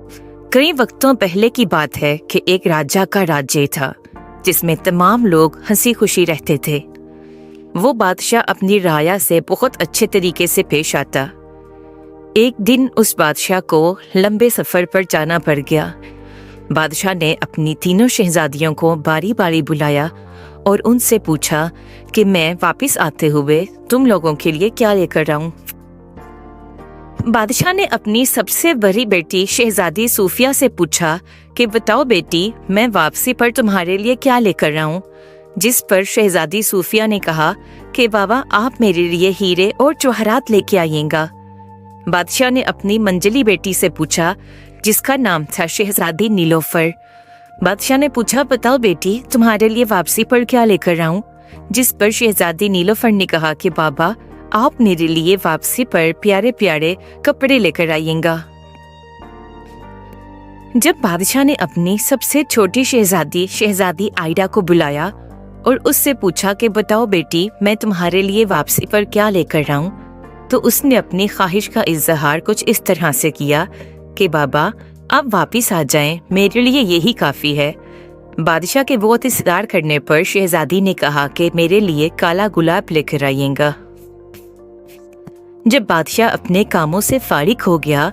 कई वक्तों पहले की बात है कि एक राजा का राज्य था जिसमें तमाम लोग हंसी खुशी रहते थे। वो बादशाह अपनी राया से बहुत अच्छे तरीके से पेश आता। एक दिन उस बादशाह को लंबे सफर पर जाना पड़ गया। बादशाह ने अपनी तीनों शहजादियों को बारी बारी बुलाया और उनसे पूछा कि मैं वापस आते हुए तुम लोगों के लिए क्या लेकर आऊं। बादशाह ने अपनी सबसे बड़ी बेटी शहजादी सूफिया से पूछा कि बताओ बेटी, मैं वापसी पर तुम्हारे लिए क्या लेकर आऊं। जिस पर शहजादी सूफिया ने कहा कि बाबा आप मेरे लिए हीरे और जवाहरात लेके आइएगा। बादशाह ने अपनी मंजली बेटी से पूछा जिसका नाम था शहजादी नीलोफर। बादशाह ने पूछा बताओ बेटी, तुम्हारे लिए वापसी पर क्या लेकर आऊं। जिस पर शहजादी नीलोफर ने कहा कि बाबा आप मेरे लिए वापसी पर प्यारे प्यारे कपड़े लेकर आइएगा। जब बादशाह ने अपनी सबसे छोटी शहजादी आयडा को बुलाया और उससे पूछा कि बताओ बेटी, मैं तुम्हारे लिए वापसी पर क्या लेकर आऊं, तो उसने अपनी ख्वाहिश का इजहार कुछ इस तरह से किया कि बाबा आप वापस आ जाएं, मेरे लिए यही काफी है। बादशाह के बहुत इस्रार करने पर शहजादी ने कहा कि मेरे लिए काला गुलाब लेकर आइएगा। जब बादशाह अपने कामों से फारिग हो गया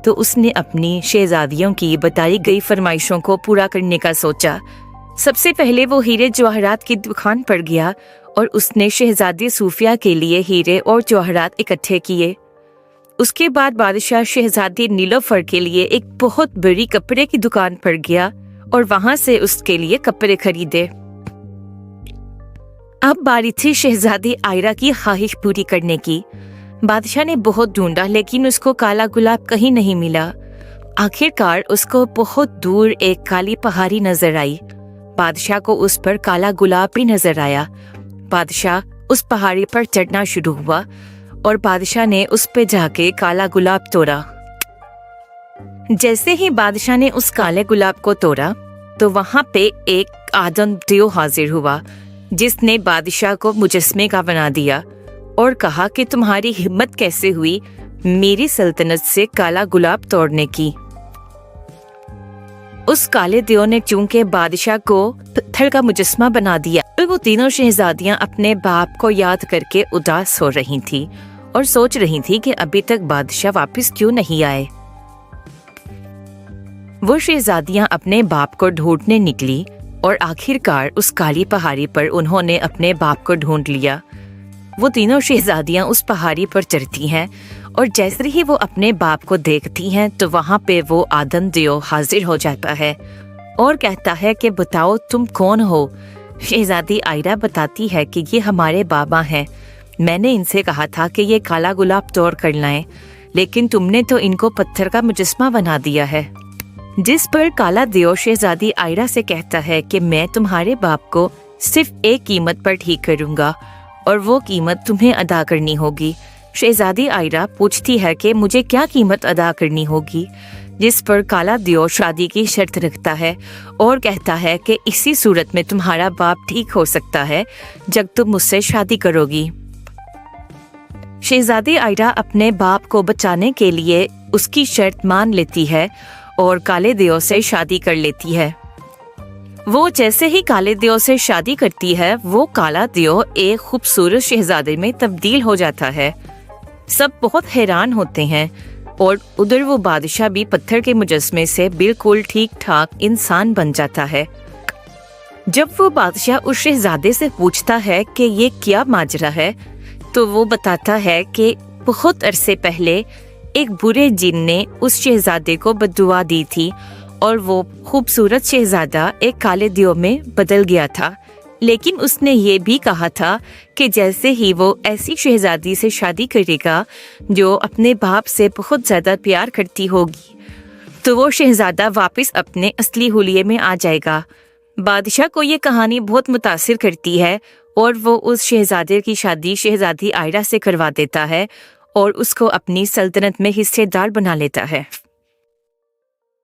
तो उसने अपनी शहजादियों की बताई गई फरमाइशों को पूरा करने का सोचा। सबसे पहले वो हीरे जवाहरात की दुकान पर गया और उसने शहजादी सूफिया के लिए हीरे और जवाहरात इकट्ठे किए। उसके बाद बादशाह शहजादी नीलोफर के लिए एक बहुत बड़ी कपड़े की दुकान पर गया और वहां से उसके लिए कपड़े खरीदे। अब बारी थी शहजादी आयरा की ख्वाहिश पूरी करने की। बादशाह ने बहुत ढूंढा लेकिन उसको काला गुलाब कहीं नहीं मिला। आखिरकार उसको बहुत दूर एक काली पहाड़ी नजर आई। बादशाह को उस पर काला गुलाब भी नजर आया। बादशाह उस पहाड़ी पर चढ़ना शुरू हुआ और बादशाह ने उस पे जाके काला गुलाब तोड़ा। जैसे ही बादशाह ने उस काले गुलाब को तोड़ा तो वहां पे एक आदम दियो हाजिर हुआ जिसने बादशाह को मुजस्मे का बना दिया और कहा कि तुम्हारी हिम्मत कैसे हुई मेरी सल्तनत से काला गुलाब तोड़ने की। उस काले दियो ने चूंकि बादशाह को पत्थर का मुजस्मा बना दिया तो वो तीनों शहजादियां अपने बाप को याद करके उदास हो रही थी और सोच रही थी कि अभी तक बादशाह वापस क्यों नहीं आए। वो शहजादियां अपने बाप को ढूंढने निकली और आखिरकार उस काली पहाड़ी पर उन्होंने अपने बाप को ढूंढ लिया। वो तीनों शहजादियां उस पहाड़ी पर चढ़ती हैं और जैसे ही वो अपने बाप को देखती हैं तो वहां पे वो आदम दियो हाजिर हो जाता है और कहता है कि बताओ तुम कौन हो। शहजादी आयरा बताती है कि ये हमारे बाबा हैं। मैंने इनसे कहा था कि ये काला गुलाब तोड़ कर लाएं, लेकिन तुमने तो इनको पत्थर का मुजस्मा बना दिया है। जिस पर काला दियो शहजादी आयरा से कहता है कि मैं तुम्हारे बाप को सिर्फ एक कीमत पर ठीक करूंगा और वो कीमत तुम्हें अदा करनी होगी। शहजादी आयरा पूछती है कि मुझे क्या कीमत अदा करनी होगी। जिस पर काला दियो शादी की शर्त रखता है और कहता है कि इसी सूरत में तुम्हारा बाप ठीक हो सकता है जब तुम मुझसे शादी करोगी। शहजादी आयरा अपने बाप को बचाने के लिए उसकी शर्त मान लेती है और काले दियो से शादी कर लेती है। वो जैसे ही काले दियो से शादी करती है वो काला दियो एक खूबसूरत शहजादे में तब्दील हो जाता है। सब बहुत हैरान होते हैं और उधर वो बादशाह भी पत्थर के मुजस्मे से बिल्कुल ठीक ठाक इंसान बन जाता है। जब वो बादशाह उस शहजादे से पूछता है कि ये क्या माजरा है तो वो बताता है कि बहुत अरसे पहले एक बुरे जिन ने उस शहजादे को बद्दुआ दी थी और वो खूबसूरत शहजादा एक काले दियो में बदल गया था। लेकिन उसने ये भी कहा था कि जैसे ही वो ऐसी शहजादी से शादी करेगा जो अपने बाप से बहुत ज्यादा प्यार करती होगी तो वो शहजादा वापस अपने असली हुलिये में आ जाएगा। बादशाह को ये कहानी बहुत मुतासिर करती है और वो उस शहजादे की शादी शहजादी आयरा से करवा देता है और उसको अपनी सल्तनत में हिस्सेदार बना लेता है।